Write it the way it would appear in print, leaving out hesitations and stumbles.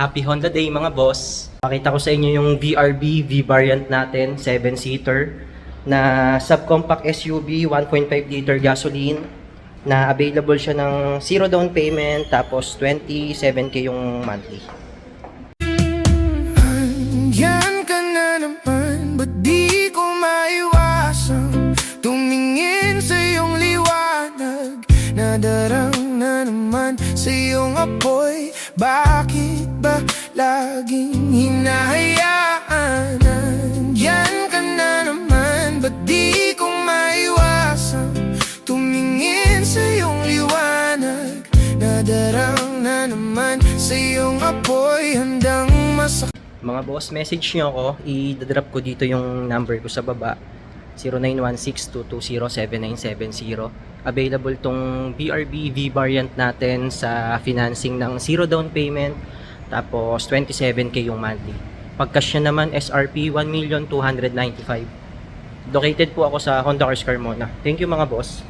Happy Honda Day mga boss! Pakita ko sa inyo yung VRB V-Variant natin, 7-seater na subcompact SUV, 1.5 liter gasoline na available siya ng 0 down payment tapos 27k yung monthly. Yan ka na naman, ba't di ko maiwasan tumingin sa iyong liwanag? Nadarang na naman sa iyong apoy. Bakit ba laging hinahayaan? Yan ka na naman, ba't di ko maiwasan tumingin sa iyong liwanag? Nadarang na naman sa iyong apoy, handang masakit. Mga boss, message nyo ako, i-drop ko dito yung number ko sa baba, 0916-220-7970. Available tong BRB V-Variant natin sa financing ng 0 down payment, tapos 27k yung monthly. Pagcash nyo naman, SRP 1,295,000. Located po ako sa Honda Cars Carmona. Thank you mga boss.